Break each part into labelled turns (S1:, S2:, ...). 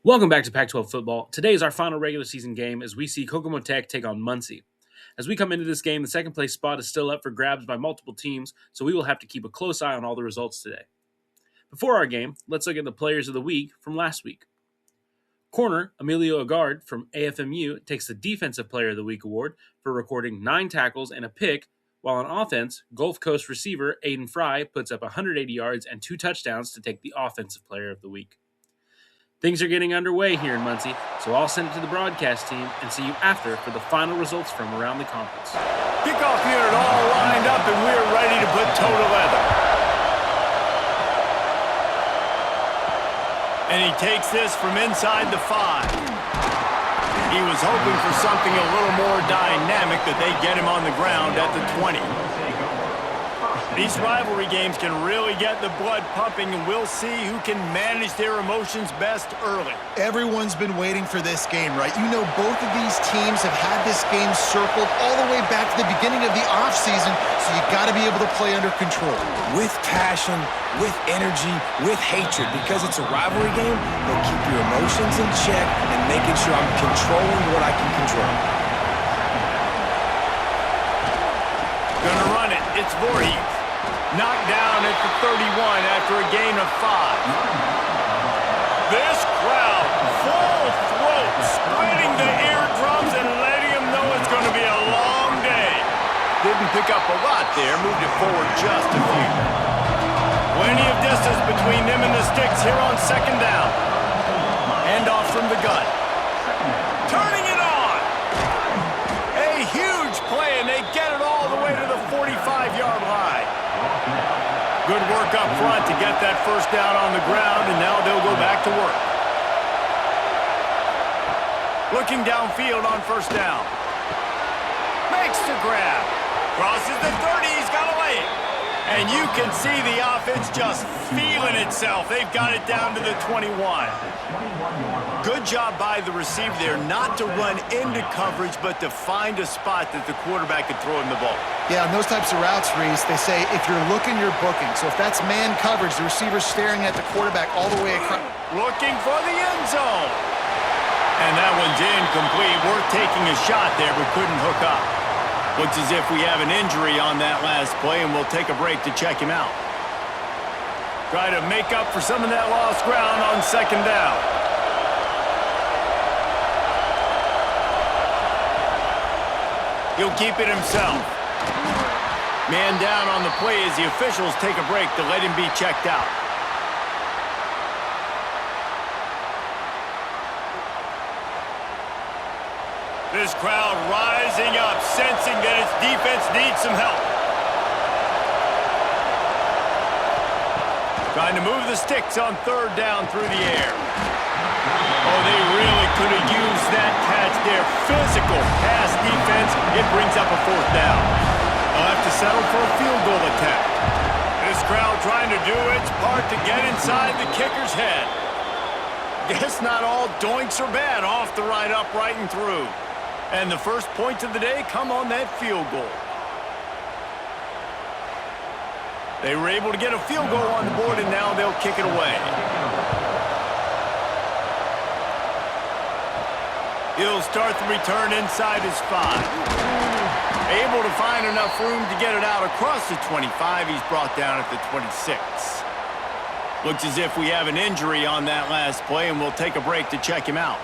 S1: Welcome back to Pac-12 football. Today is our final regular season game as we see Kokomo Tech take on Muncie. As we come into this game, the second place spot is still up for grabs by multiple teams, so we will have to keep a close eye on all the results today. Before our game, let's look at the players of the week from last week. Corner Emilio Agard from AFMU takes the Defensive Player of the Week award for recording 9 tackles and a pick, while on offense, Gulf Coast receiver Aiden Fry puts up 180 yards and 2 touchdowns to take the Offensive Player of the Week. Things are getting underway here in Muncie, so I'll send it to the broadcast team and see you after for the final results from around the conference.
S2: Kickoff unit all lined up and we're ready to put toe to leather. And he takes this from inside the 5. He was hoping for something a little more dynamic that they get him on the ground at the 20. These rivalry games can really get the blood pumping, and we'll see who can manage their emotions best early.
S3: Everyone's been waiting for this game, right? You know, both of these teams have had this game circled all the way back to the beginning of the offseason, so you got to be able to play under control.
S4: With passion, with energy, with hatred, because it's a rivalry game, they'll keep your emotions in check and making sure I'm controlling what I can control.
S2: Gonna run it. It's Voorhees. Knocked down at the 31 after a gain of 5. This crowd, full throat, splitting the eardrums and letting them know it's going to be a long day. Didn't pick up a lot there, moved it forward just a few. Plenty of distance between them and the sticks here on second down. Handoff from the gun. Turning it on. A huge play, and they get it all the way to the 45-yard line. Good work up front to get that first down on the ground, and now they'll go back to work. Looking downfield on first down. Makes the grab. Crosses the 30. He's got to lay it. And you can see the offense just feeling itself. They've got it down to the 21. Good job by the receiver there not to run into coverage, but to find a spot that the quarterback could throw him the ball.
S3: Yeah, on those types of routes, Reese, they say if you're looking, you're booking. So if that's man coverage, the receiver's staring at the quarterback all the way across.
S2: Looking for the end zone. And that one's incomplete. Worth taking a shot there, but couldn't hook up. Looks as if we have an injury on that last play, and we'll take a break to check him out. Try to make up for some of that lost ground on second down. He'll keep it himself. Man down on the play as the officials take a break to let him be checked out. This crowd rising up, sensing that its defense needs some help. Trying to move the sticks on third down through the air. Oh, they really could have used that catch there. Physical pass defense. It brings up a fourth down. They'll have to settle for a field goal attempt. This crowd trying to do its part to get inside the kicker's head. Guess not all doinks are bad off the right upright and through. And the first points of the day come on that field goal. They were able to get a field goal on the board, and now they'll kick it away. He'll start the return inside his 5. Able to find enough room to get it out across the 25. He's brought down at the 26. Looks as if we have an injury on that last play, and we'll take a break to check him out.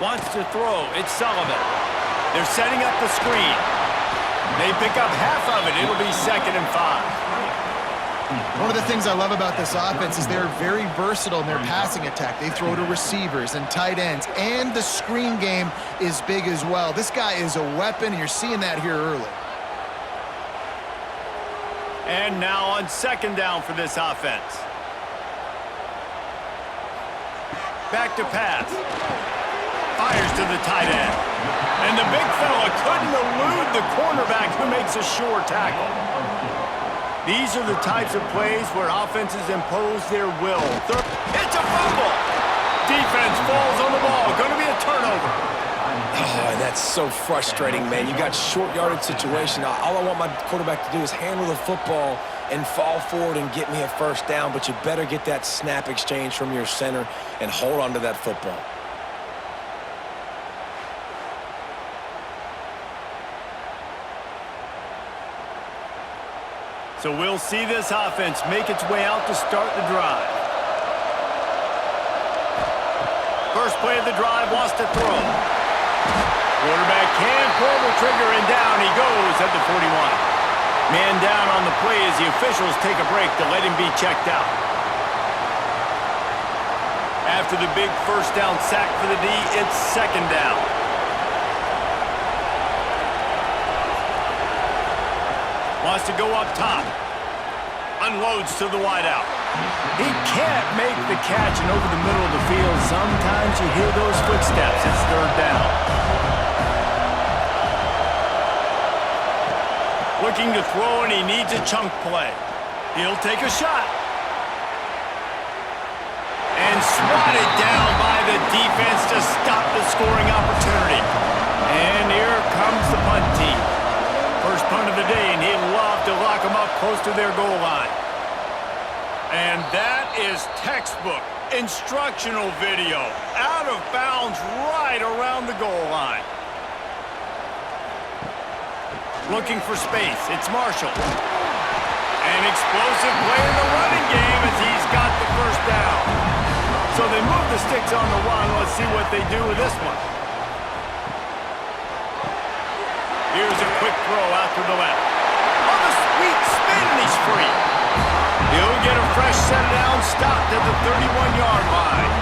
S2: Wants to throw. It's Sullivan. They're setting up the screen. They pick up half of it. It'll be 2nd and 5.
S3: One of the things I love about this offense is they're very versatile in their passing attack. They throw to receivers and tight ends, and the screen game is big as well. This guy is a weapon, and you're seeing that here early.
S2: And now on second down for this offense. Back to pass. Fires to the tight end. And the big fella couldn't elude the cornerback who makes a sure tackle. These are the types of plays where offenses impose their will. It's a fumble. Defense falls on the ball. Going to be a turnover.
S4: Oh, and that's so frustrating, man. You got short yardage situation. All I want my quarterback to do is handle the football and fall forward and get me a first down, but you better get that snap exchange from your center and hold on to that football.
S2: So we'll see this offense make its way out to start the drive. First play of the drive, wants to throw. Quarterback can pull the trigger, and down he goes at the 41. Man down on the play as the officials take a break to let him be checked out. After the big first down sack for the D, it's second down. Wants to go up top. Unloads to the wideout. He can't make the catch, and over the middle of the field, sometimes you hear those footsteps. It's third down. Looking to throw, and he needs a chunk play. He'll take a shot. And swatted down by the defense to stop the scoring opportunity. And here comes the punt team. First punt of the day, and he'd love to lock them up close to their goal line. And that is textbook instructional video. Out of bounds right around the goal line. Looking for space. It's Marshall. An explosive play in the running game as he's got the first down. So they move the sticks on the run. Let's see what they do with this one. Here's a quick throw out to the left. On the sweet spin, and he's free. He'll get a fresh set down, stopped at the 31-yard line.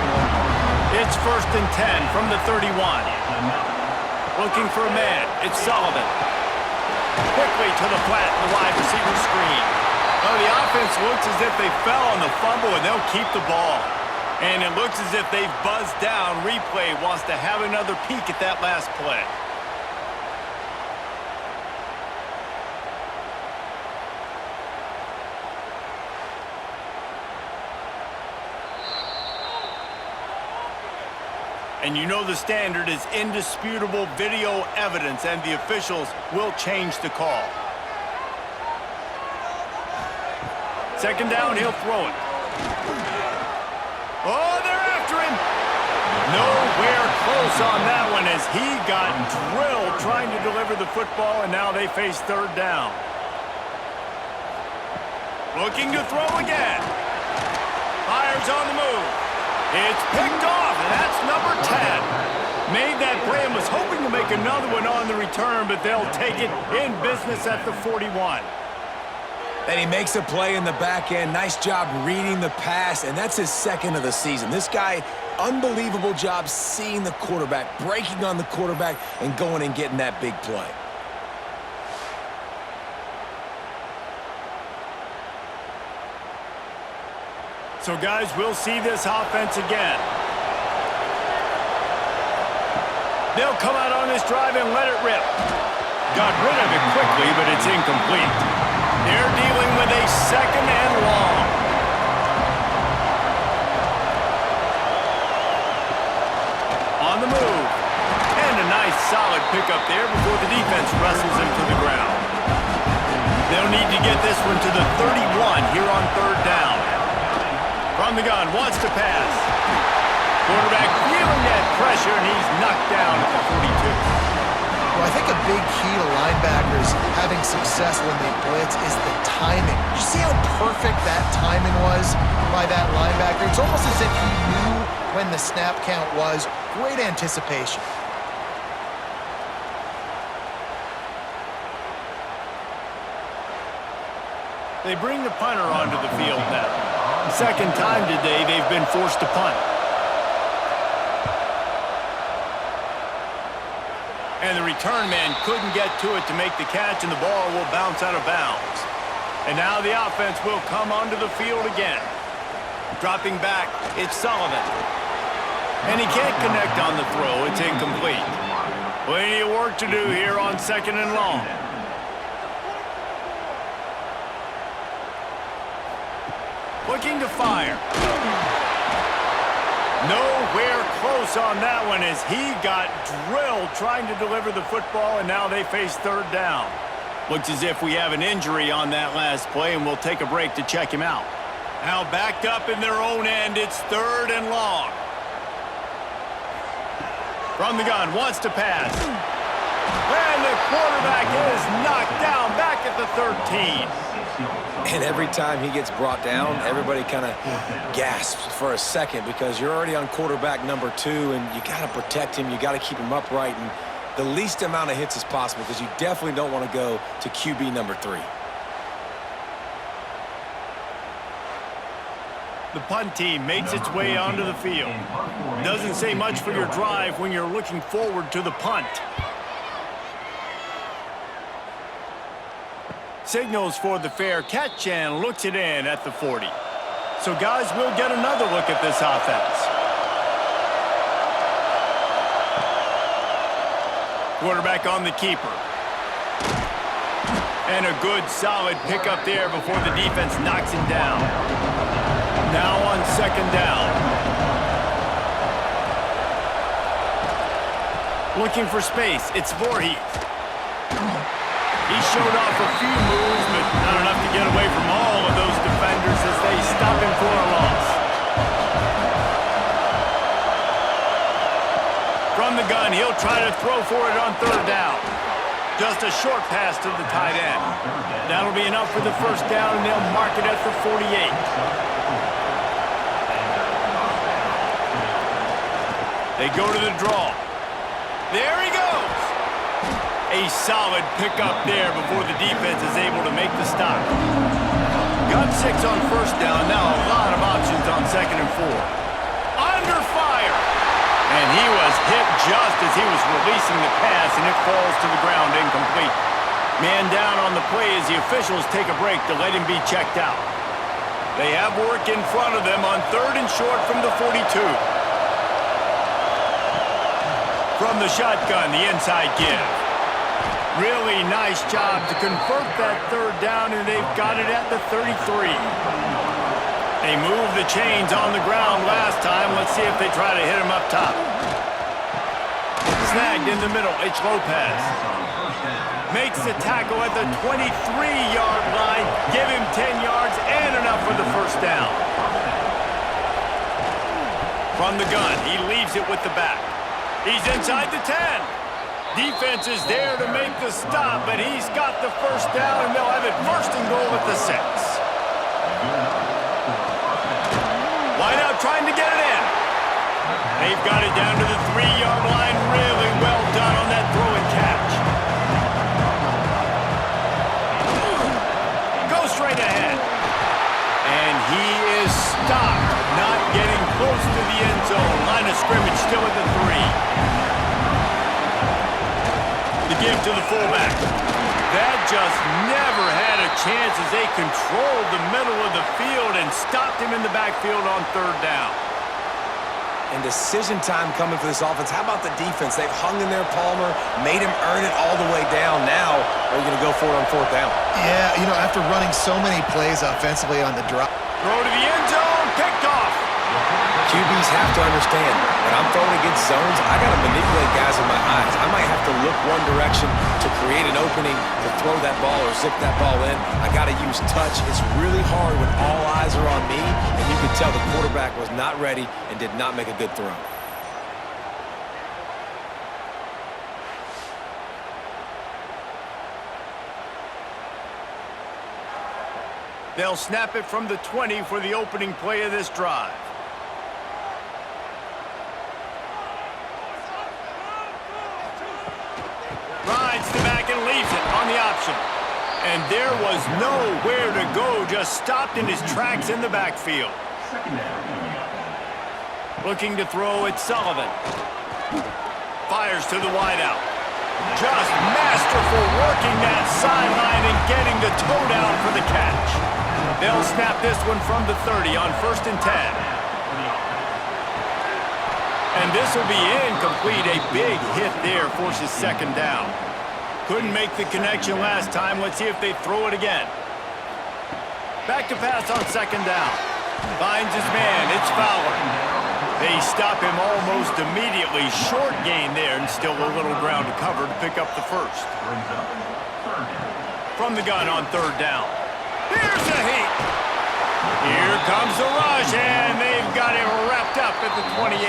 S2: It's 1st and 10 from the 31. Looking for a man. It's Sullivan. Quickly to the flat, the wide receiver screen. Oh, the offense looks as if they fell on the fumble, and they'll keep the ball. And it looks as if they've buzzed down. Replay wants to have another peek at that last play. And you know the standard is indisputable video evidence, and the officials will change the call. Second down, he'll throw it. Oh, they're after him. Nowhere close on that one as he got drilled trying to deliver the football, and now they face third down. Looking to throw again. Fires on the move. It's picked off, and that's number 10. Made that play and was hoping to make another one on the return, but they'll take it in business at the 41.
S4: And he makes a play in the back end. Nice job reading the pass, and that's his second of the season. This guy, unbelievable job seeing the quarterback, breaking on the quarterback, and going and getting that big play.
S2: So, guys, we'll see this offense again. They'll come out on this drive and let it rip. Got rid of it quickly, but it's incomplete. They're dealing with a second and long. On the move. And a nice solid pickup there before the defense wrestles him to the ground. They'll need to get this one to the 31 here on third down. From the gun, wants to pass. Quarterback feeling that pressure, and he's knocked down at the 42.
S3: Well, I think a big key to linebackers having success when they blitz is the timing. You see how perfect that timing was by that linebacker? It's almost as if he knew when the snap count was. Great anticipation.
S2: They bring the punter onto the field now. Second time today they've been forced to punt. And the return man couldn't get to it to make the catch, and the ball will bounce out of bounds. And now the offense will come onto the field again. Dropping back, it's Sullivan. And he can't connect on the throw. It's incomplete. Plenty of work to do here on second and long. Looking to fire. Nowhere close on that one as he got drilled trying to deliver the football, and now they face third down. Looks as if we have an injury on that last play, and we'll take a break to check him out. Now backed up in their own end, it's third and long. From the gun, wants to pass. And the quarterback is knocked down back at the 13.
S4: And every time he gets brought down, everybody kind of gasps for a second because you're already on quarterback number 2, and you got to protect him. You got to keep him upright and the least amount of hits as possible because you definitely don't want to go to QB number 3.
S2: The punt team makes its way onto the field. Doesn't say much for your drive when you're looking forward to the punt. Signals for the fair catch and looks it in at the 40. So, guys, we'll get another look at this offense. Quarterback on the keeper. And a good, solid pickup there before the defense knocks him down. Now on second down. Looking for space. It's Voorhees. He showed off a few moves, but not enough to get away from all of those defenders as they stop him for a loss. From the gun, he'll try to throw for it on third down. Just a short pass to the tight end. That'll be enough for the first down, and they'll mark it at the 48. They go to the draw. There he goes. A solid pickup there before the defense is able to make the stop. Got 6 on first down. Now a lot of options on second and 4. Under fire. And he was hit just as he was releasing the pass, and it falls to the ground incomplete. Man down on the play as the officials take a break to let him be checked out. They have work in front of them on third and short from the 42. From the shotgun, the inside give. Really nice job to convert that third down, and they've got it at the 33. They moved the chains on the ground last time. Let's see if they try to hit him up top. Snagged in the middle. It's Lopez. Makes the tackle at the 23-yard line. Give him 10 yards and enough for the first down. From the gun, he leaves it with the back. He's inside the 10. Defense is there to make the stop, but he's got the first down, and they'll have it first and goal at the 6. Wide out trying to get it in. They've got it down to the 3-yard line. Really well done on that throw and catch. Go straight ahead. And he is stopped, not getting close to the end zone. Line of scrimmage still at the 3. The give to the fullback. That just never had a chance as they controlled the middle of the field and stopped him in the backfield on third down.
S4: And decision time coming for this offense. How about the defense? They've hung in there, Palmer, made him earn it all the way down. Now, are you going to go for it on fourth down?
S3: Yeah, you know, after running so many plays offensively on the drive.
S2: Throw to the end zone, picked off.
S4: QBs have to understand, when I'm throwing against zones, I got to manipulate guys with my eyes. I might have to look one direction to create an opening to throw that ball or zip that ball in. I got to use touch. It's really hard when all eyes are on me, and you can tell the quarterback was not ready and did not make a good throw.
S2: They'll snap it from the 20 for the opening play of this drive. Rides the back and leaves it on the option. And there was nowhere to go, just stopped in his tracks in the backfield. Looking to throw, it's Sullivan. Fires to the wideout. Just masterful working that sideline and getting the toe down for the catch. They'll snap this one from the 30 on 1st and 10. And this will be incomplete. A big hit there forces second down. Couldn't make the connection last time. Let's see if they throw it again. Back to pass on second down. Finds his man. It's Fowler. They stop him almost immediately. Short gain there and still a little ground to cover to pick up the first. From the gun on third down. Here's a heat. Here comes the rush, and they've got him wrapped up at the 28.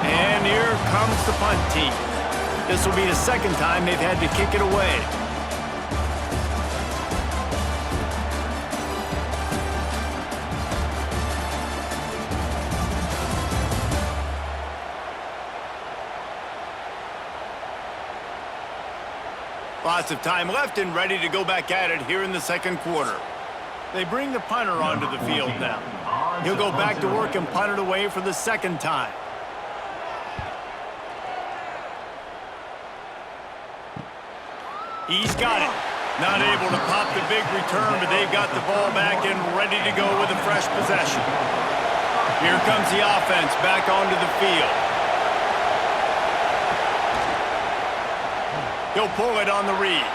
S2: And here comes the punt team. This will be the second time they've had to kick it away. Lots of time left and ready to go back at it here in the second quarter. They bring the punter onto the field now. He'll go back to work and punt it away for the second time. He's got it. Not able to pop the big return, but they've got the ball back and ready to go with a fresh possession. Here comes the offense back onto the field. He'll pull it on the read.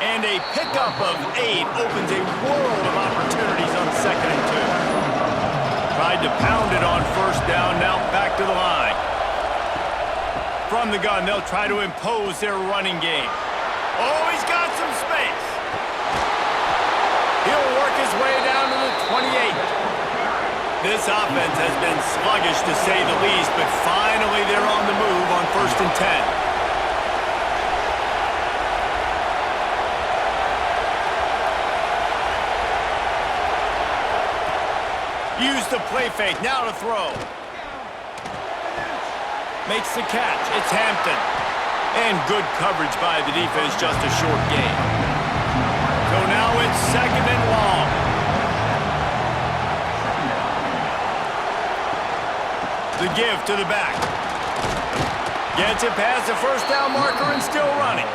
S2: And a pickup of 8 opens a world of opportunities on 2nd and 2. Tried to pound it on first down, now back to the line. From the gun, they'll try to impose their running game. Oh, he's got some space. He'll work his way down to the 28. This offense has been sluggish to say the least, but finally they're on the move on 1st and 10. Use the play fake, now to throw. Makes the catch, it's Hampton. And good coverage by the defense, just a short gain. So now it's 2nd and long. The give to the back. Gets it past the first down marker and still running.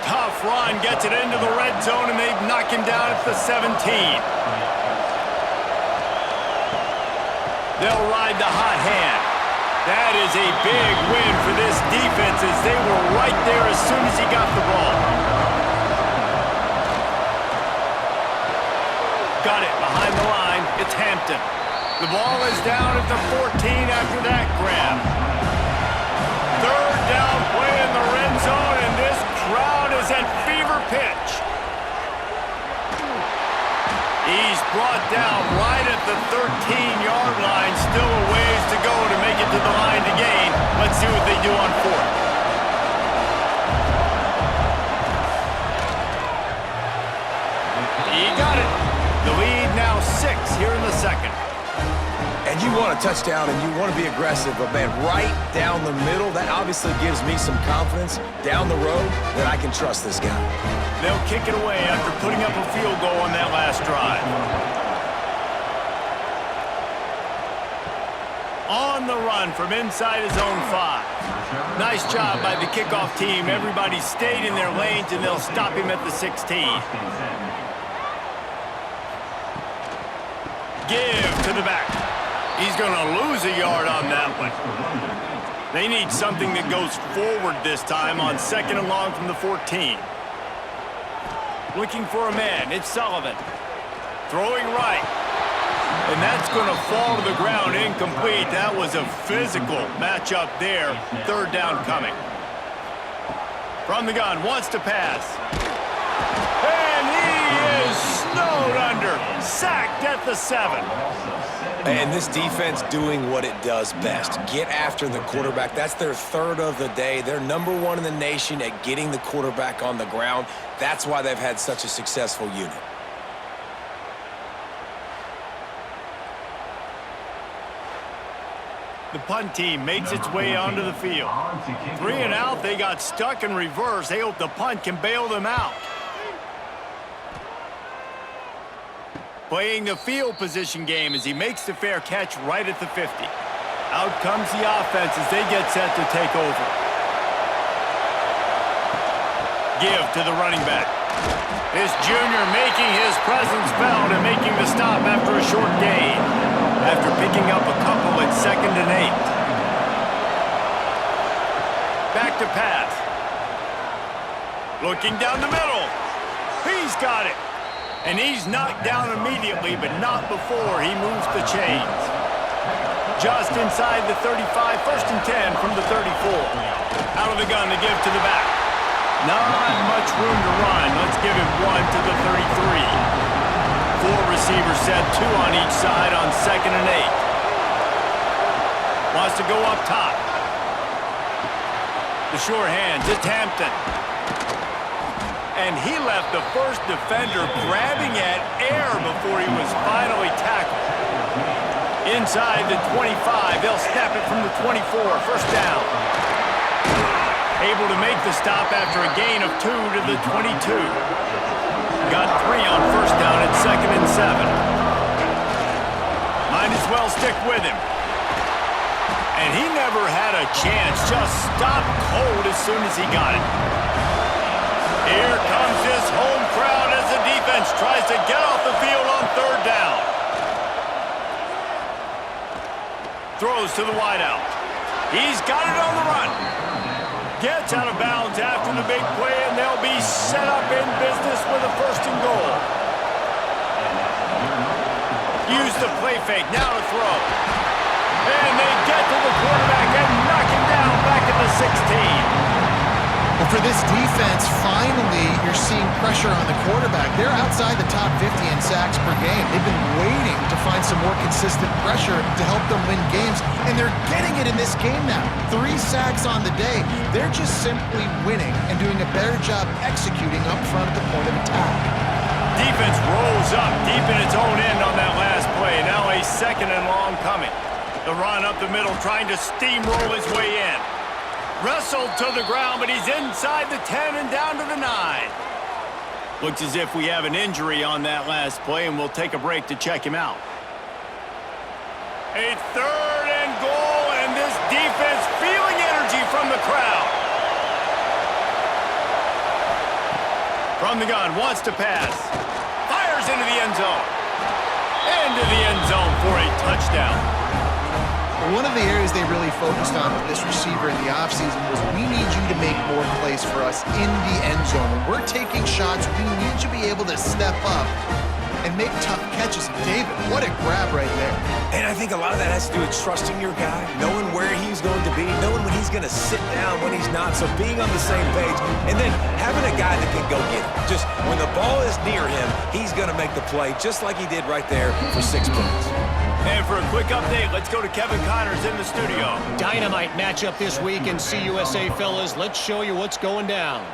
S2: Tough run, gets it into the red zone, and they knock him down at the 17. They'll ride the hot hand. That is a big win for this defense as they were right there as soon as he got the ball. Got it behind the line. It's Hampton. The ball is down at the 14 after that grab. 3rd down play in the red zone, and this crowd is at fever pitch. He's brought down right at the 13-yard line. Still a ways to go to make it to the line to gain. Let's see what they do on 4th. He got it. The lead now 6 here in the second.
S4: And you want a touchdown and you want to be aggressive, but man, right down the middle, that obviously gives me some confidence down the road that I can trust this guy.
S2: They'll kick it away after putting up a field goal on that last drive. On the run from inside his own 5. Nice job by the kickoff team. Everybody stayed in their lanes, and they'll stop him at the 16. Give to the back. He's going to lose a yard on that one. They need something that goes forward this time on 2nd and long from the 14. Looking for a man. It's Sullivan. Throwing right. And that's going to fall to the ground incomplete. That was a physical matchup there. 3rd down coming. From the gun, wants to pass. And he is snowed under. Sacked at the 7.
S4: And this defense doing what it does best. Get after the quarterback. That's their 3rd of the day. They're number 1 in the nation at getting the quarterback on the ground. That's why they've had such a successful unit.
S2: The punt team makes its way onto the field. 3 and out, they got stuck in reverse. They hope the punt can bail them out. Playing the field position game as he makes the fair catch right at the 50. Out comes the offense as they get set to take over. Give to the running back. This junior making his presence felt and making the stop after a short gain. After picking up a couple at 2nd and 8. Back to pass. Looking down the middle. He's got it. And he's knocked down immediately, but not before he moves the chains. Just inside the 35, 1st and 10 from the 34. Out of the gun to give to the back. Not much room to run. Let's give him 1 to the 33. 4 receivers set, 2 on each side on 2nd and 8. Wants to go up top. The sure hands, it's Hampton. And he left the first defender grabbing at air before he was finally tackled. Inside the 25, they'll snap it from the 24, 1st down. Able to make the stop after a gain of 2 to the 22. Got 3 on 1st down at 2nd and 7. Might as well stick with him. And he never had a chance, just stopped cold as soon as he got it. Here comes this home crowd as the defense tries to get off the field on 3rd down. Throws to the wideout. He's got it on the run. Gets out of bounds after the big play, and they'll be set up in business with a 1st and goal. Use the play fake, now to throw. And they get to the quarterback and knock him down back at the 16.
S3: Well, for this defense, finally, you're seeing pressure on the quarterback. They're outside the top 50 in sacks per game. They've been waiting to find some more consistent pressure to help them win games, and they're getting it in this game now. 3 sacks on the day. They're just simply winning and doing a better job executing up front at the point of attack.
S2: Defense rolls up deep in its own end on that last play. Now a 2nd and long coming. The run up the middle, trying to steamroll his way in. Wrestled to the ground, but he's inside the 10 and down to the 9. Looks as if we have an injury on that last play, and we'll take a break to check him out. A 3rd and goal, and this defense feeling energy from the crowd. From the gun, wants to pass. Fires into the end zone. Into the end zone for a touchdown.
S3: One of the areas they really focused on with this receiver in the offseason was, we need you to make more plays for us in the end zone. When we're taking shots, we need you to be able to step up and make tough catches. David, what a grab right there.
S4: And I think a lot of that has to do with trusting your guy, knowing where he's going to be, knowing when he's going to sit down, when he's not, so being on the same page, and then having a guy that can go get it. Just when the ball is near him, he's going to make the play, just like he did right there for 6 points.
S2: And for a quick update, let's go to Kevin Connors in the studio.
S5: Dynamite matchup this week in CUSA, fellas. Let's show you what's going down.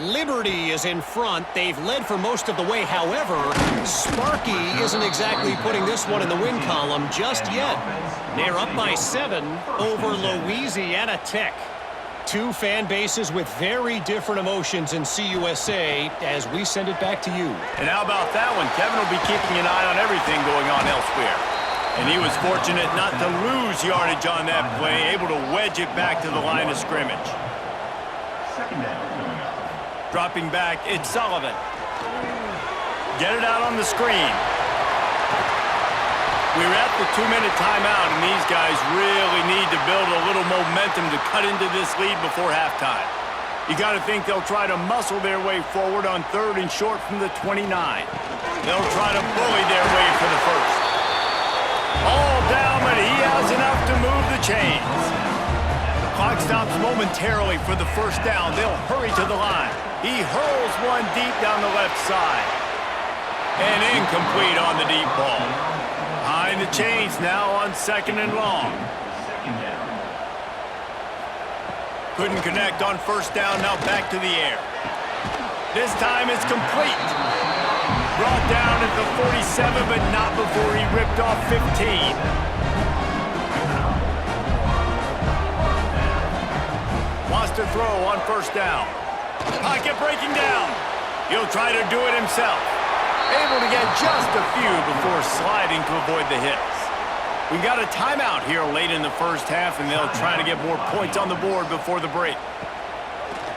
S5: Liberty is in front. They've led for most of the way. However, Sparky isn't exactly putting this one in the win column just yet. They're up by 7 over Louisiana Tech. 2 fan bases with very different emotions in CUSA as we send it back to you.
S2: And how about that one? Kevin will be keeping an eye on everything going on elsewhere. And he was fortunate not to lose yardage on that play, able to wedge it back to the line of scrimmage. Dropping back, it's Sullivan. Get it out on the screen. We're at the 2-minute timeout, and these guys really need to build a little momentum to cut into this lead before halftime. You got to think they'll try to muscle their way forward on 3rd and short from the 29. They'll try to bully their way for the first. All down, but he has enough to move the chains. Clock stops momentarily for the 1st down. They'll hurry to the line. He hurls one deep down the left side. And incomplete on the deep ball. Behind the chains now on 2nd and long. Couldn't connect on 1st down, now back to the air. This time it's complete. Brought down at the 47, but not before he ripped off 15. Wants to throw on 1st down. Pocket breaking down. He'll try to do it himself. Able to get just a few before sliding to avoid the hits. We got a timeout here late in the 1st half, and they'll try to get more points on the board before the break.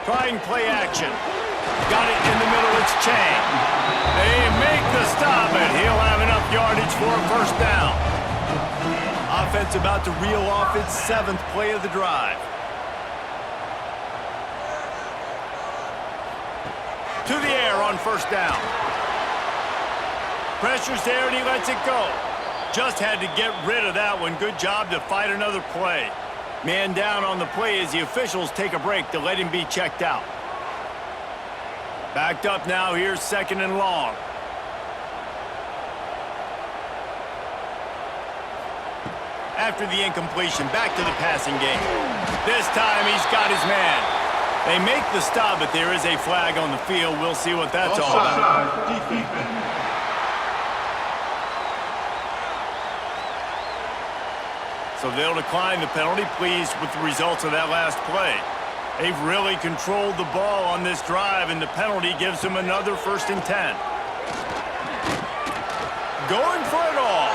S2: Trying play action. Got it in the middle, it's Chang. They make the stop, and he'll have enough yardage for a 1st down. Offense about to reel off its 7th play of the drive. To the air on 1st down. Pressure's there, and he lets it go. Just had to get rid of that one. Good job to fight another play. Man down on the play as the officials take a break to let him be checked out. Backed up now. Here's 2nd and long. After the incompletion, back to the passing game. This time he's got his man. They make the stop, but there is a flag on the field. We'll see what that's all about. So they'll decline the penalty, pleased with the results of that last play. They've really controlled the ball on this drive, and the penalty gives them another 1st and 10. Going for it all.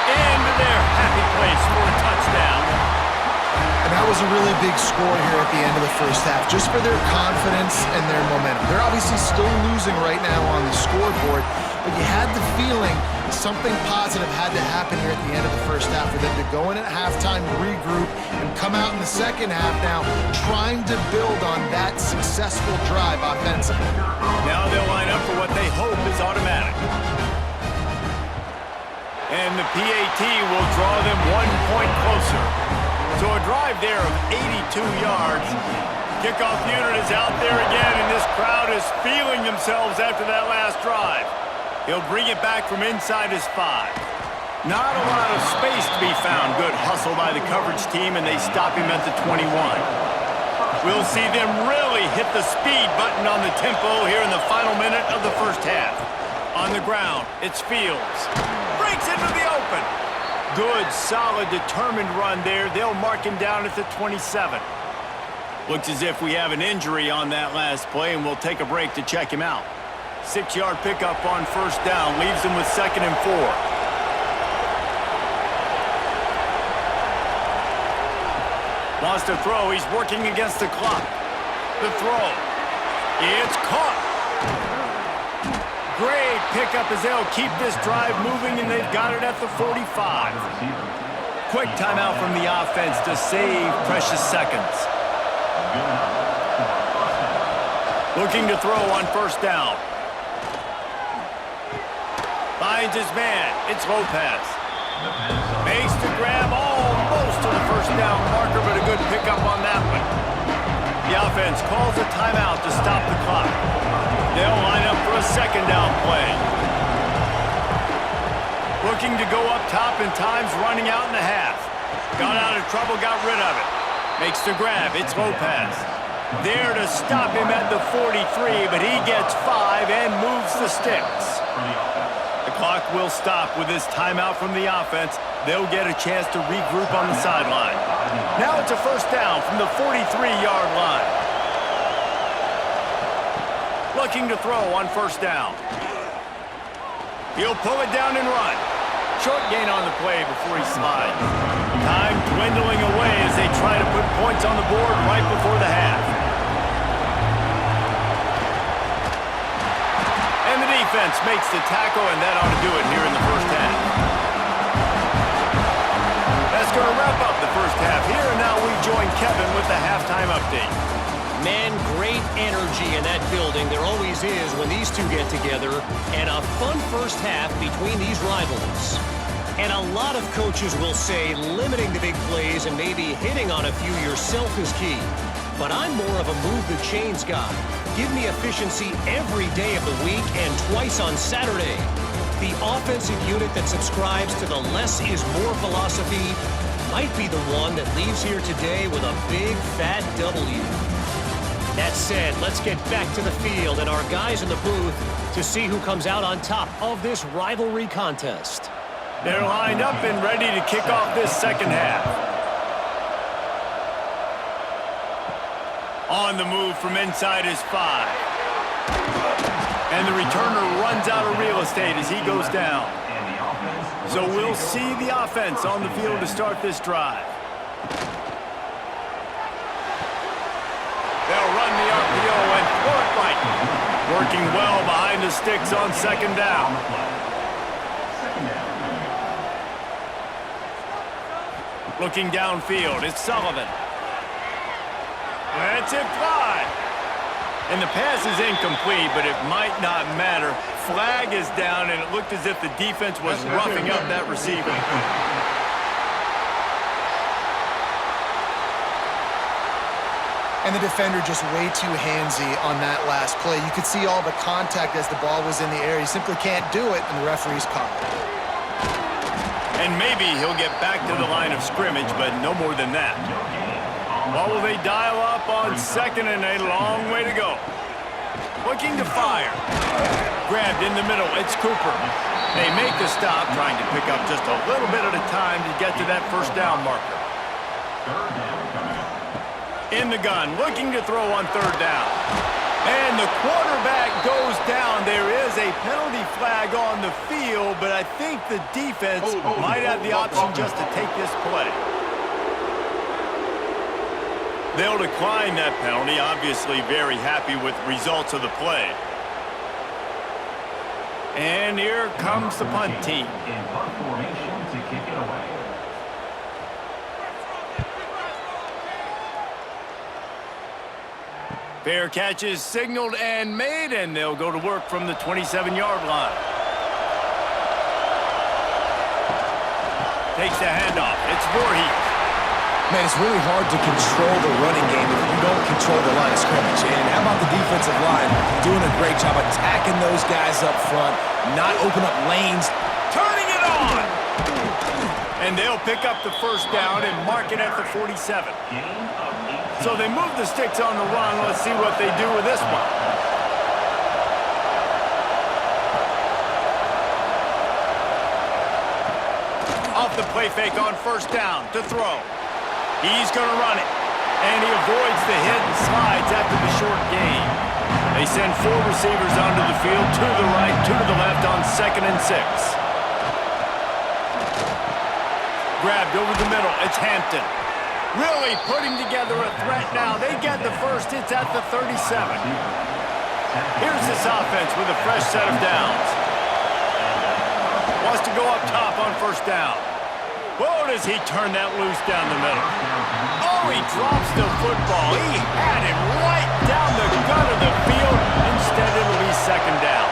S2: Into their happy place for a touchdown.
S3: And that was a really big score here at the end of the first half, just for their confidence and their momentum. They're obviously still losing right now on the scoreboard, but you had the feeling something positive had to happen here at the end of the first half for them to go in at halftime, regroup, and come out in the second half now trying to build on that successful drive offensively.
S2: Now they'll line up for what they hope is automatic. And the PAT will draw them 1 point closer. So a drive there of 82 yards. Kickoff unit is out there again, and this crowd is feeling themselves after that last drive. He'll bring it back from inside his 5. Not a lot of space to be found. Good hustle by the coverage team, and they stop him at the 21. We'll see them really hit the speed button on the tempo here in the final minute of the first half. On the ground, it's Fields. Breaks into the open. Good, solid, determined run there. They'll mark him down at the 27. Looks as if we have an injury on that last play, and we'll take a break to check him out. 6-yard pickup on 1st down. Leaves him with 2nd and 4. Lost a throw. He's working against the clock. The throw. It's caught. Great pickup as they'll keep this drive moving, and they've got it at the 45. Quick timeout from the offense to save precious seconds. Looking to throw on 1st down. Finds his man. It's Lopez. Makes the grab almost to the 1st down marker, but a good pickup on that one. The offense calls a timeout to stop the clock. They'll line up for a 2nd down play. Looking to go up top, and time's running out in the half. Got out of trouble, got rid of it. Makes the grab. It's Lopez. There to stop him at the 43, but he gets 5 and moves the sticks. The clock will stop with this timeout from the offense. They'll get a chance to regroup on the sideline. Now it's a 1st down from the 43-yard line. Looking to throw on 1st down. He'll pull it down and run. Short gain on the play before he slides. Time dwindling away as they try to put points on the board right before the half. And the defense makes the tackle, and that ought to do it here in the first half. That's going to wrap up the first half here, and now we join Kevin with the halftime update.
S5: Man, great energy in that building. There always is when these two get together. And a fun first half between these rivals. And a lot of coaches will say limiting the big plays and maybe hitting on a few yourself is key. But I'm more of a move the chains guy. Give me efficiency every day of the week and twice on Saturday. The offensive unit that subscribes to the less is more philosophy might be the one that leaves here today with a big fat W. That said, let's get back to the field and our guys in the booth to see who comes out on top of this rivalry contest.
S2: They're lined up and ready to kick off this second half. On the move from inside his 5. And the returner runs out of real estate as he goes down. So we'll see the offense on the field to start this drive. They'll run the RPO and throw it right. Working well behind the sticks on 2nd down. Looking downfield, it's Sullivan. That's it fly. And the pass is incomplete, but it might not matter. Flag is down, and it looked as if the defense was roughing up that receiver.
S3: And the defender just way too handsy on that last play. You could see all the contact as the ball was in the air. He simply can't do it, and the referee's caught it.
S2: And maybe he'll get back to the line of scrimmage, but no more than that. Well, will they dial up on second and a long way to go? Looking to fire. Grabbed in the middle. It's Cooper. They make the stop, trying to pick up just a little bit at a time to get to that first down marker. In the gun, looking to throw on third down. And the quarterback goes down. There is a penalty flag on the field, but I think the defense might have the option just to take this play. They'll decline that penalty, obviously very happy with the results of the play. And here comes the punt team.
S6: In punt formation to kick it away.
S2: Fair catch is signaled and made, and they'll go to work from the 27-yard line. Takes the handoff. It's Voorhees.
S4: Man, it's really hard to control the running game if you don't control the line of scrimmage. And how about the defensive line doing a great job attacking those guys up front, not open up lanes.
S2: Turning it on! And they'll pick up the first down and mark it at the 47. So they move the sticks on the run. Let's see what they do with this one. Off the play fake on first down to throw. He's going to run it. And he avoids the hit and slides after the short gain. They send 4 receivers onto the field, 2 to the right, 2 to the left on 2nd and 6. Grabbed over the middle. It's Hampton. Really putting together a threat now. They get the first. It's at the 37. Here's this offense with a fresh set of downs. Wants to go up top on first down. Whoa, does he turn that loose down the middle. Oh, he drops the football. He had it right down the gut of the field. Instead, it'll be second down.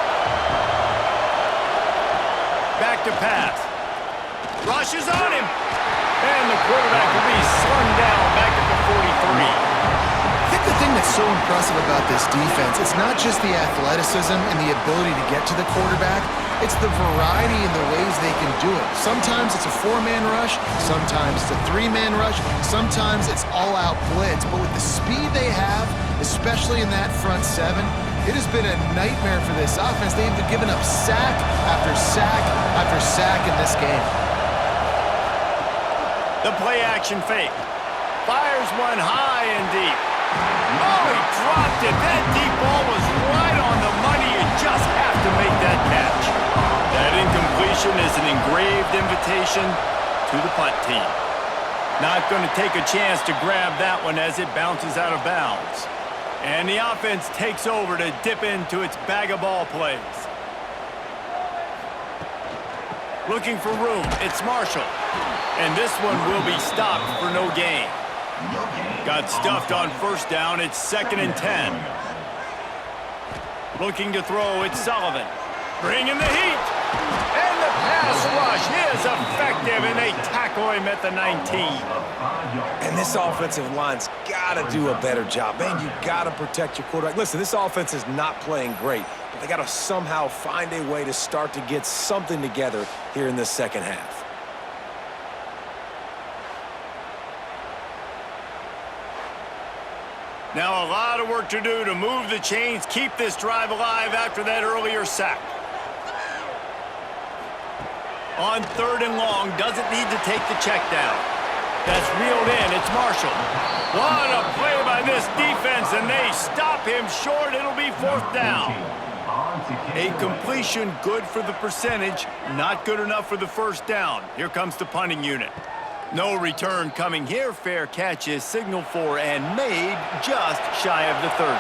S2: Back to pass. Rushes on him. And the quarterback will be slung down back at the 43.
S3: I think the thing that's so impressive about this defense, it's not just the athleticism and the ability to get to the quarterback, it's the variety in the ways they can do it. Sometimes it's a 4-man rush, sometimes it's a 3-man rush, sometimes it's all-out blitz. But with the speed they have, especially in that front 7, it has been a nightmare for this offense. They've given up sack after sack after sack in this game.
S2: The play-action fake. Fires one high and deep. Oh, he dropped it. That deep ball was right on the money. You just have to make that catch. That incompletion is an engraved invitation to the punt team. Not going to take a chance to grab that one as it bounces out of bounds. And the offense takes over to dip into its bag of ball plays. Looking for room. It's Marshall. And this one will be stopped for no gain. Got stuffed on first down. It's 2nd and 10. Looking to throw. It's Sullivan. Bringing the heat. And the pass rush is effective, and they tackle him at the 19.
S4: And this offensive line's got to do a better job. Man, you got to protect your quarterback. Listen, this offense is not playing great, but they got to somehow find a way to start to get something together here in this second half.
S2: Now a lot of work to do to move the chains, keep this drive alive after that earlier sack. On 3rd and long, doesn't need to take the check down. That's reeled in. It's Marshall. What a play by this defense, and they stop him short. It'll be 4th down. A completion good for the percentage, not good enough for the first down. Here comes the punting unit. No return coming here. Fair catch is signaled for and made just shy of the 30.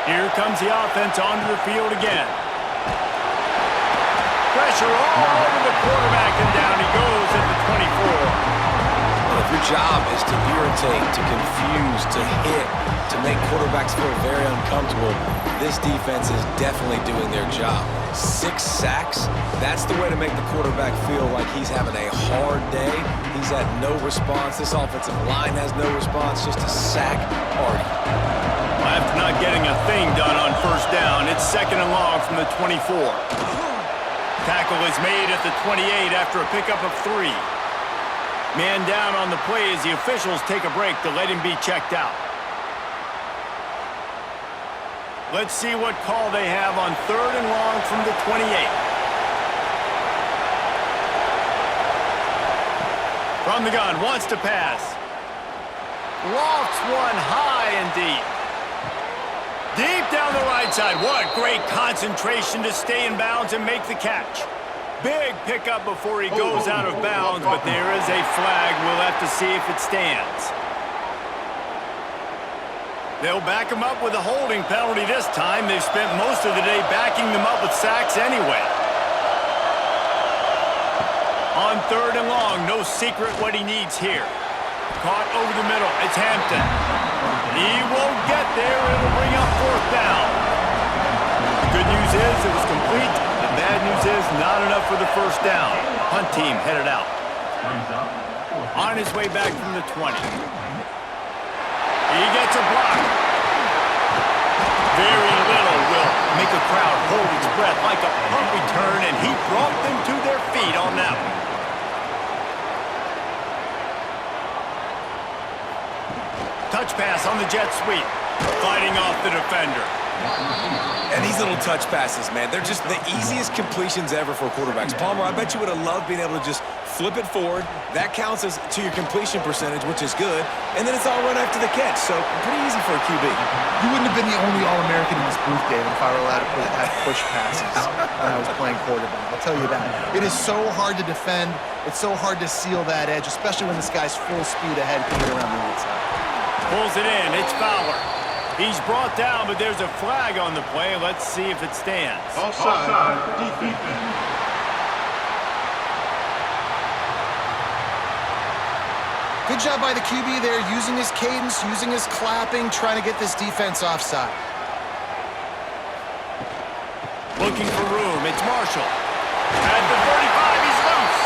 S2: Here comes the offense onto the field again. Pressure all over the quarterback, and down he goes at the 24.
S4: If you're job is to irritate, to confuse, to hit, to make quarterbacks feel very uncomfortable. This defense is definitely doing their job. 6 sacks, that's the way to make the quarterback feel like he's having a hard day. He's had no response. This offensive line has no response, just a sack party.
S2: After not getting a thing done on first down, it's 2nd and long from the 24. Tackle is made at the 28 after a pickup of 3. Man down on the play as the officials take a break to let him be checked out. Let's see what call they have on 3rd and long from the 28. From the gun, wants to pass. Lofts one high and deep. Deep down the right side. What great concentration to stay in bounds and make the catch. Big pickup before he goes out of bounds, but there is a flag. We'll have to see if it stands. They'll back him up with a holding penalty this time. They've spent most of the day backing them up with sacks anyway. On 3rd and long, no secret what he needs here. Caught over the middle. It's Hampton. He won't get there. It'll bring up 4th down. The good news is it was complete. The bad news is not enough for the 1st down. Hunt team headed out. On his way back from the 20. He gets a block. Very little will make a crowd hold its breath like a punt return, and he brought them to their feet on that one. Touch pass on the jet sweep. Fighting off the defender.
S4: And these little touch passes, man, they're just the easiest completions ever for quarterbacks. Palmer, I bet you would have loved being able to just flip it forward. That counts as to your completion percentage, which is good. And then it's all run after the catch, so pretty easy for a QB.
S3: You wouldn't have been the only All-American in this booth, David, if I were allowed to have push passes when I was playing quarterback. I'll tell you that. It is so hard to defend. It's so hard to seal that edge, especially when this guy's full speed ahead coming around the outside.
S2: Pulls it in. It's Fowler. He's brought down, but there's a flag on the play. Let's see if it stands.
S6: Offside, defense.
S3: Good job by the QB there, using his cadence, using his clapping, trying to get this defense offside.
S2: Looking for room. It's Marshall. At the 35, he's loose.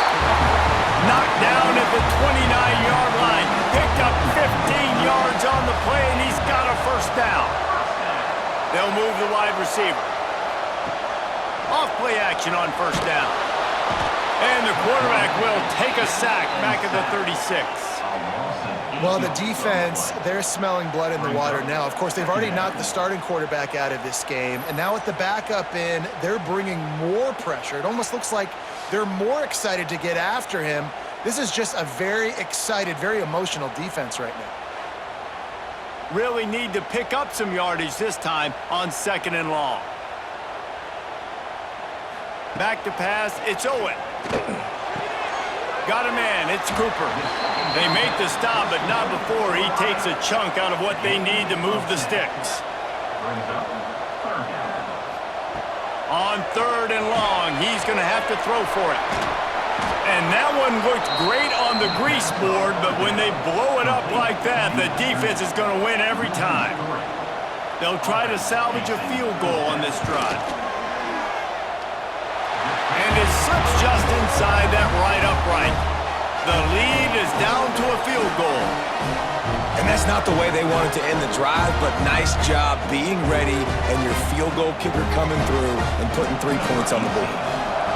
S2: Knocked down at the 29-yard line. Picked up 15 yards on the play, and he's got a 1st down. They'll move the wide receiver. Off play action on 1st down. And the quarterback will take a sack back at the 36.
S3: Well, the defense, they're smelling blood in the water now. Of course, they've already knocked the starting quarterback out of this game, and now with the backup in, they're bringing more pressure. It almost looks like they're more excited to get after him. This is just a very excited, very emotional defense right now.
S2: Really need to pick up some yardage this time on 2nd and long. Back to pass, it's Owen. Got a man, it's Cooper. They make the stop, but not before he takes a chunk out of what they need to move the sticks. On 3rd and long, he's going to have to throw for it. And that one looked great on the grease board, but when they blow it up like that, the defense is going to win every time. They'll try to salvage a field goal on this drive. And it slips just inside that right upright. The lead is down to a field goal.
S4: And that's not the way they wanted to end the drive, but nice job being ready and your field goal kicker coming through and putting 3 points on the board.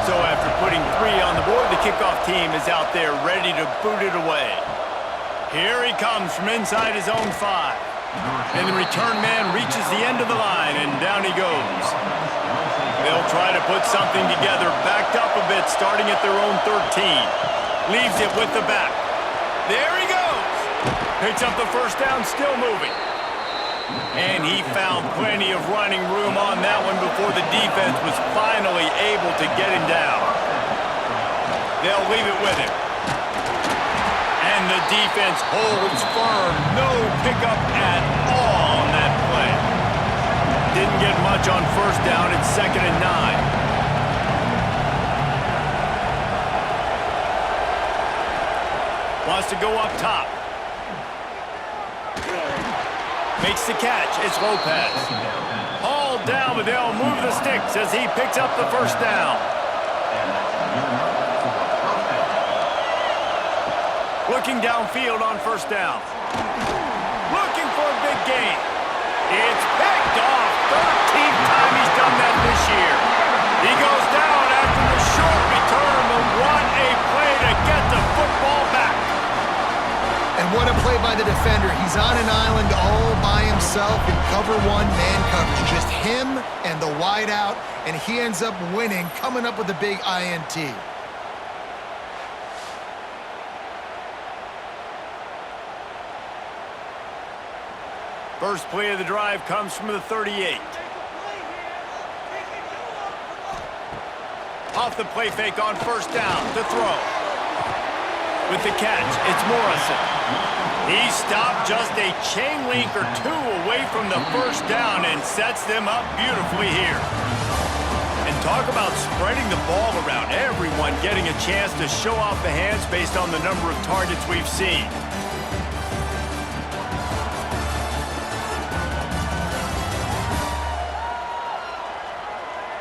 S2: So after putting 3 on the board, the kickoff team is out there ready to boot it away. Here he comes from inside his own 5. And the return man reaches the end of the line, and down he goes. They'll try to put something together, backed up a bit, starting at their own 13. Leaves it with the back. There he goes. Picks up the 1st down, still moving. And he found plenty of running room on that one before the defense was finally able to get him down. They'll leave it with him. And the defense holds firm. No pickup at all on that play. Didn't get much on 1st down. It's 2nd and 9. Wants to go up top. Makes the catch. It's Lopez. Hauled down, but they'll move the sticks as he picks up the first down. Looking downfield on first down. Looking for a big gain. It's picked off. 13th time he's done that this year. He goes down after the short return, but what a play to get the football back.
S3: And what a play by the defender. He's on an island all by himself in cover one man coverage. Just him and the wide out, and he ends up winning, coming up with a big INT.
S2: First play of the drive comes from the 38. Off the play fake on first down to throw. With the catch, it's Morrison. He stopped just a chain link or two away from the first down and sets them up beautifully here. And talk about spreading the ball around. Everyone getting a chance to show off the hands based on the number of targets we've seen.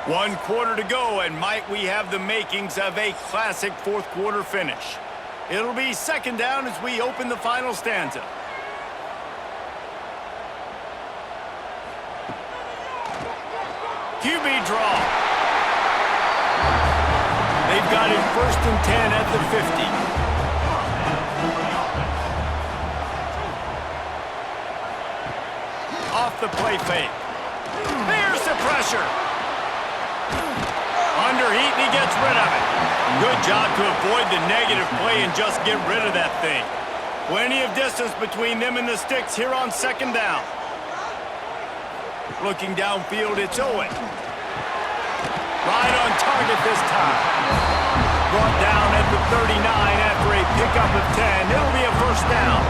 S2: One quarter to go, and might we have the makings of a classic fourth quarter finish. It'll be second down as we open the final stanza. QB draw. They've got him 1st and 10 at the 50. Off the play fake. There's the pressure. Underheat, and he gets rid of it. Good job to avoid the negative play and just get rid of that thing. Plenty of distance between them and the sticks here on second down. Looking downfield, it's Owen. Right on target this time. Brought down at the 39 after a pickup of 10. It'll be a first down.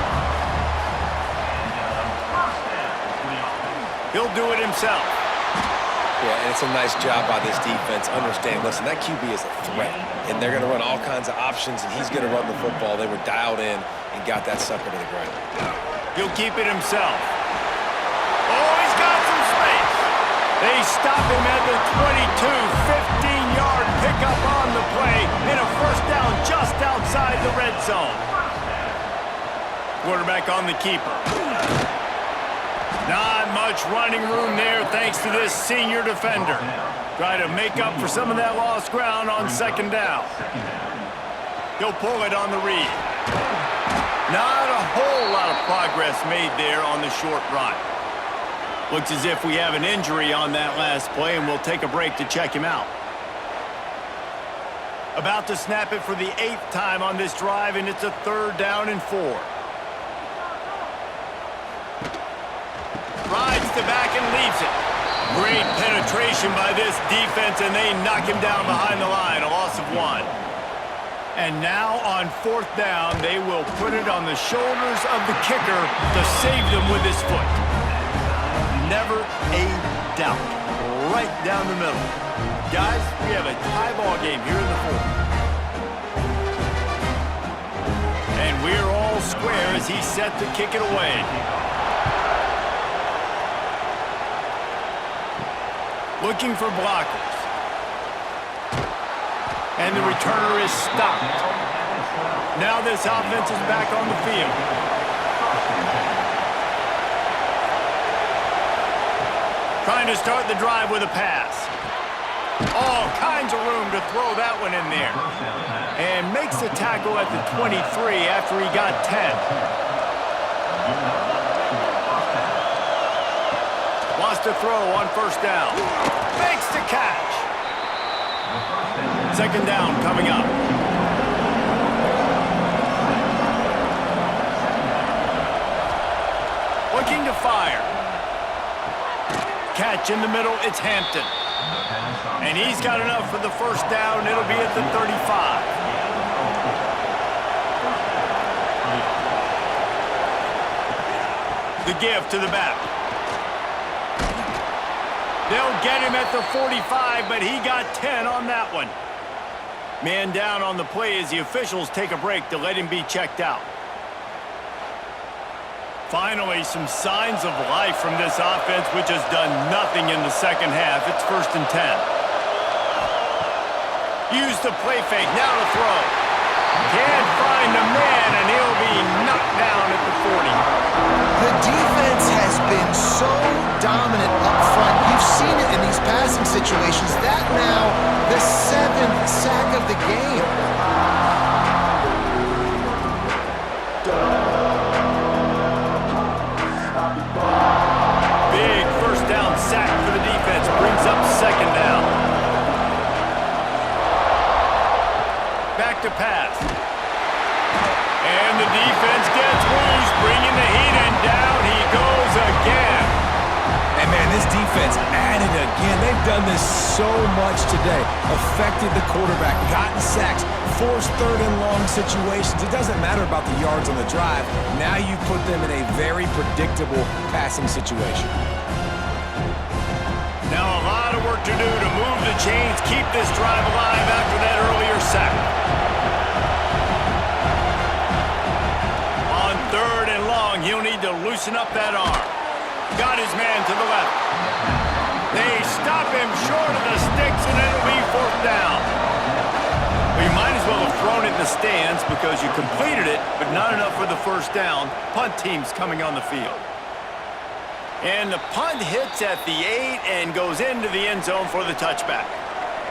S2: He'll do it himself.
S4: Yeah, and it's a nice job by this defense. Understand, listen, that QB is a threat, and they're going to run all kinds of options, and he's going to run the football. They were dialed in and got that sucker to the ground.
S2: He'll keep it himself. Oh, he's got some space. They stop him at the 22, 15-yard pickup on the play, and a first down just outside the red zone. Quarterback on the keeper. Not much running room there thanks to this senior defender. Try to make up for some of that lost ground on second down. He'll pull it on the read. Not a whole lot of progress made there on the short run. Looks as if we have an injury on that last play, and we'll take a break to check him out. About to snap it for the 8th time on this drive, and it's a 3rd down and 4. Rides the back and leaves it. Great penetration by this defense, and they knock him down behind the line, a loss of 1. And now on 4th down, they will put it on the shoulders of the kicker to save them with his foot. Never a doubt. Right down the middle. Guys, we have a tie ball game here in the 4th. And we're all square as he's set to kick it away. Looking for blockers. And the returner is stopped. Now this offense is back on the field. Trying to start the drive with a pass. All kinds of room to throw that one in there. And makes the tackle at the 23 after he got 10. Wants to throw on first down. Makes the catch. Second down coming up. Looking to fire. Catch in the middle, it's Hampton. And he's got enough for the first down. It'll be at the 35. The give to the back. They'll get him at the 45, but he got 10 on that one. Man down on the play as the officials take a break to let him be checked out. Finally, some signs of life from this offense, which has done nothing in the second half. It's 1st and 10. Use the play fake, now to throw. Can't find the man, and he'll be knocked down at the 40.
S3: The defense has been so dominant up front. You've seen it in these passing situations. That now, the 7th sack of the game.
S2: Big first down sack for the defense. Brings up 2nd down. Back to pass. And the defense gets loose, bringing the heat, and down he goes again.
S4: And man, this defense added again. They've done this so much today. Affected the quarterback, gotten sacks, forced 3rd and long situations. It doesn't matter about the yards on the drive. Now you put them in a very predictable passing situation.
S2: Now a lot of work to do to move the chains, keep this drive alive after that earlier sack. On 3rd and long, he'll need to loosen up that arm. Got his man to the left. They stop him short of the sticks, and it'll be 4th down. Well, you might as well have thrown it in the stands because you completed it, but not enough for the 1st down. Punt team's coming on the field. And the punt hits at the 8 and goes into the end zone for the touchback.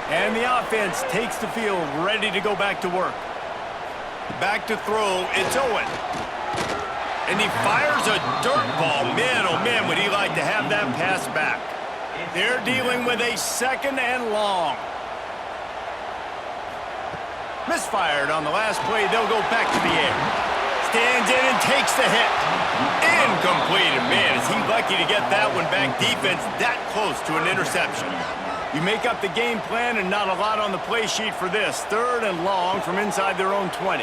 S2: And the offense takes the field, ready to go back to work. Back to throw, it's Owen. And he fires a dirt ball. Man, oh man, would he like to have that pass back. They're dealing with a 2nd and long. Misfired on the last play. They'll go back to the air. Stands in and takes the hit. Incomplete. Man, is he lucky to get that one back. Defense that close to an interception. You make up the game plan and not a lot on the play sheet for this. 3rd and long from inside their own 20.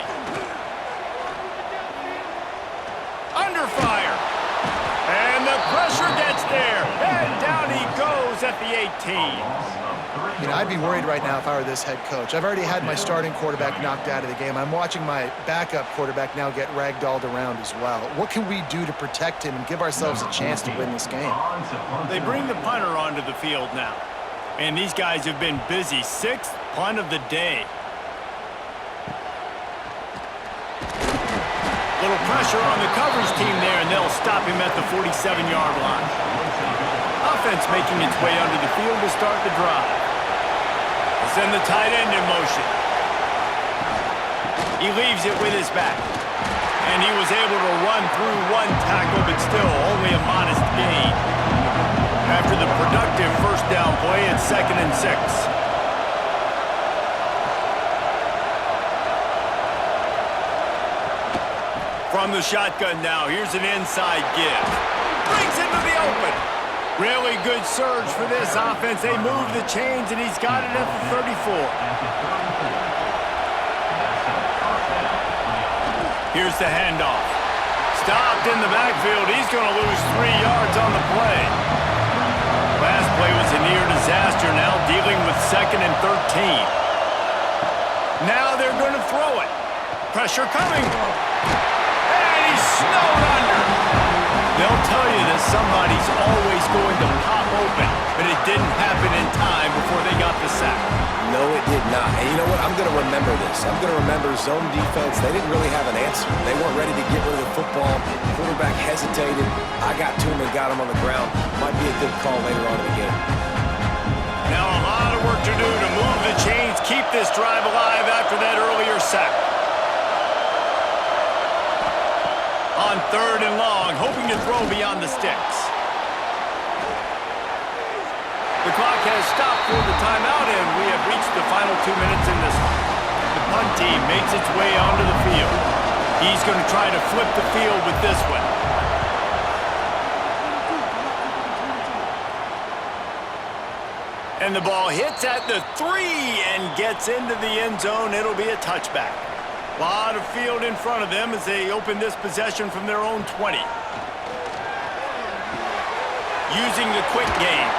S2: Under fire. And the pressure gets there. And down he goes at the 18.
S3: You know, I'd be worried right now if I were this head coach. I've already had my starting quarterback knocked out of the game. I'm watching my backup quarterback now get ragdolled around as well. What can we do to protect him and give ourselves a chance to win this game?
S2: They bring the punter onto the field now. And these guys have been busy. 6th punt of the day. Little pressure on the coverage team there, and they'll stop him at the 47-yard line. Offense making its way under the field to start the drive. They send the tight end in motion. He leaves it with his back. And he was able to run through 1 tackle, but still only a modest gain. After the productive 1st down play, it's 2nd and 6. From the shotgun now, here's an inside give. Brings into the open. Really good surge for this offense. They move the chains, and he's got it at the 34. Here's the handoff. Stopped in the backfield. He's going to lose 3 yards on the play. Last play was a near disaster. Now dealing with 2nd and 13. Now they're going to throw it. Pressure coming. And he's snowed under. They'll tell you that somebody's always going to pop open, but it didn't happen in time before they got the sack.
S4: No, it did not. And you know what? I'm going to remember this. I'm going to remember zone defense. They didn't really have an answer. They weren't ready to get rid of the football. Quarterback hesitated. I got to him and got him on the ground. Might be a good call later on in the game.
S2: Now a lot of work to do to move the chains, keep this drive alive after that earlier sack. On 3rd and long, hoping to throw beyond the sticks. The clock has stopped for the timeout, and we have reached the final 2 minutes in this one. The punt team makes its way onto the field. He's going to try to flip the field with this one. And the ball hits at the 3 and gets into the end zone. It'll be a touchback. A lot of field in front of them as they open this possession from their own 20. Using the quick game.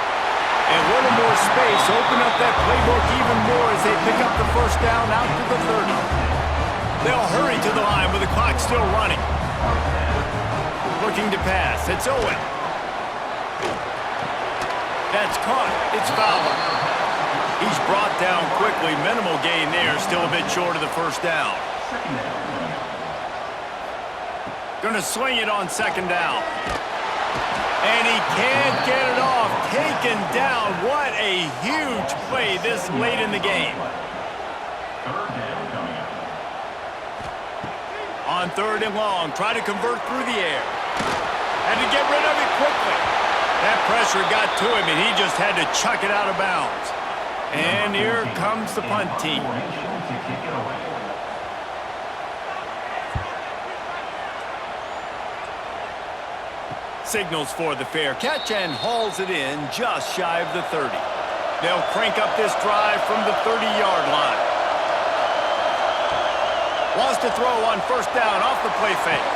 S2: And a little more space. Open up that playbook even more as they pick up the first down out to the 30. They'll hurry to the line with the clock still running. Looking to pass. It's Owen. That's caught. It's Fowler. He's brought down quickly. Minimal gain there. Still a bit short of the first down. Going to swing it on second down. And he can't get it off. Taken down. What a huge play this late in the game. On third and long. Try to convert through the air. Had to get rid of it quickly. That pressure got to him, and he just had to chuck it out of bounds. And here comes the punt team. Signals for the fair catch and hauls it in just shy of the 30. They'll crank up this drive from the 30-yard line. Wants to throw on first down off the play fake.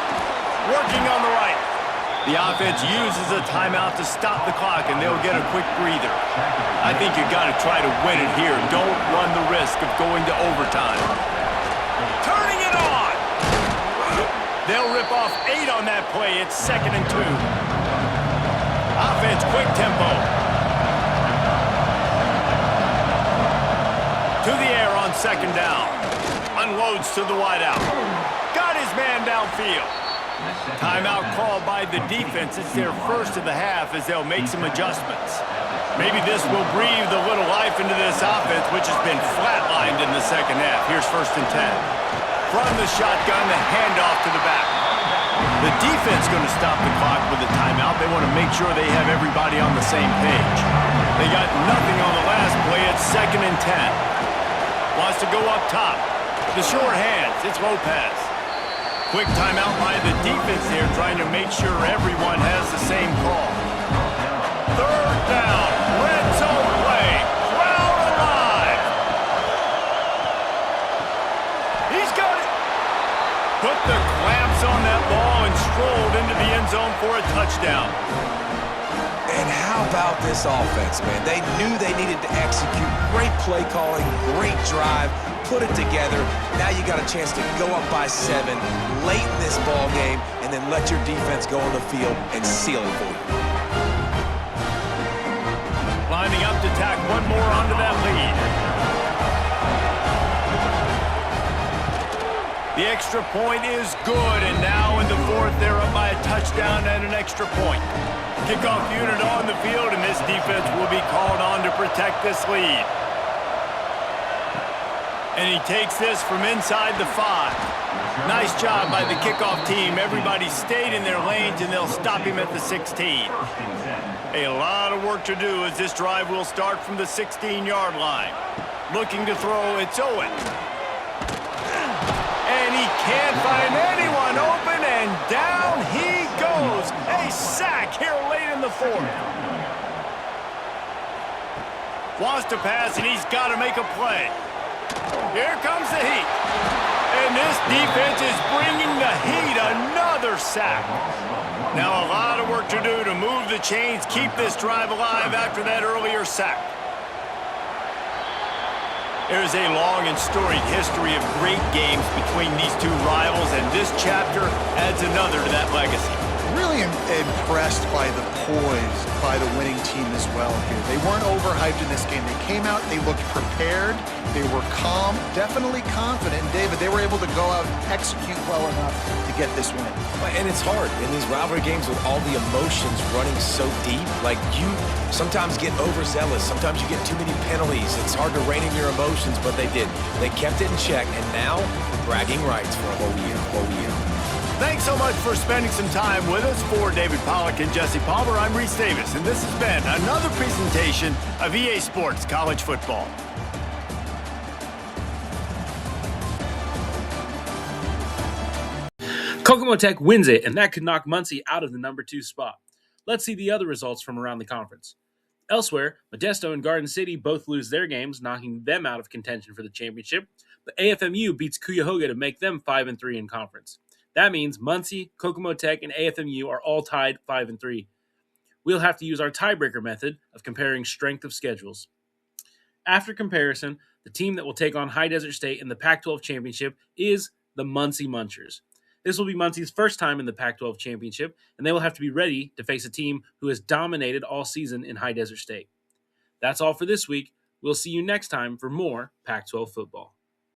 S2: Working on the right. The offense uses a timeout to stop the clock, and they'll get a quick breather. I think you've got to try to win it here. Don't run the risk of going to overtime. Turning it on! They'll rip off 8 on that play. It's 2nd and 2. Offense, quick tempo. To the air on second down. Unloads to the wideout. Got his man downfield. Timeout called by the defense. It's their first of the half as they'll make some adjustments. Maybe this will breathe a little life into this offense, which has been flatlined in the second half. Here's 1st and 10. From the shotgun, the handoff to the back. The defense going to stop the clock with a timeout. They want to make sure they have everybody on the same page. They got nothing on the last play. It's 2nd and 10. Wants to go up top. The short hands. It's Lopez. Quick timeout by the defense there, trying to make sure everyone has the same call. Third down. Red zone play. Crowd alive. He's got it. Put the clamps on that ball and strolled into the end zone for a touchdown.
S4: And how about this offense, man? They knew they needed to execute. Great play calling, great drive, put it together. Now you got a chance to go up by 7 late in this ball game and then let your defense go on the field and seal it for you.
S2: Lining up to tack one more onto that lead. The extra point is good, and now in the 4th, they're up by a touchdown and an extra point. Kickoff unit on the field, and this defense will be called on to protect this lead. And he takes this from inside the 5. Nice job by the kickoff team. Everybody stayed in their lanes, and they'll stop him at the 16. A lot of work to do as this drive will start from the 16-yard line. Looking to throw, it's Owen. And he can't find anyone open, and down he goes. A sack here late in the 4th. Wants to pass, and he's got to make a play. Here comes the heat. And this defense is bringing the heat. Another sack. Now a lot of work to do to move the chains, keep this drive alive after that earlier sack. There's a long and storied history of great games between these two rivals, and this chapter adds another to that legacy.
S3: Really impressed by the poise by the winning team as well here. They weren't overhyped in this game. They came out, they looked prepared, they were calm, definitely confident. And David, they were able to go out and execute well enough to get this win.
S4: And it's hard in these rivalry games with all the emotions running so deep. Like, you sometimes get overzealous. Sometimes you get too many penalties. It's hard to rein in your emotions, but they did. They kept it in check, and now bragging rights for a whole year.
S2: Thanks so much for spending some time with us. For David Pollack and Jesse Palmer, I'm Reese Davis, and this has been another presentation of EA Sports College Football.
S1: Kokomo Tech wins it, and that could knock Muncie out of the number 2 spot. Let's see the other results from around the conference. Elsewhere, Modesto and Garden City both lose their games, knocking them out of contention for the championship, but AFMU beats Cuyahoga to make them 5-3 in conference. That means Muncie, Kokomo Tech, and AFMU are all tied 5-3. we'll have to use our tiebreaker method of comparing strength of schedules. After comparison, the team that will take on High Desert State in the Pac-12 championship is the Muncie Munchers. This will be Muncie's first time in the Pac-12 championship, and they will have to be ready to face a team who has dominated all season in High Desert State. That's all for this week. We'll see you next time for more Pac-12 football.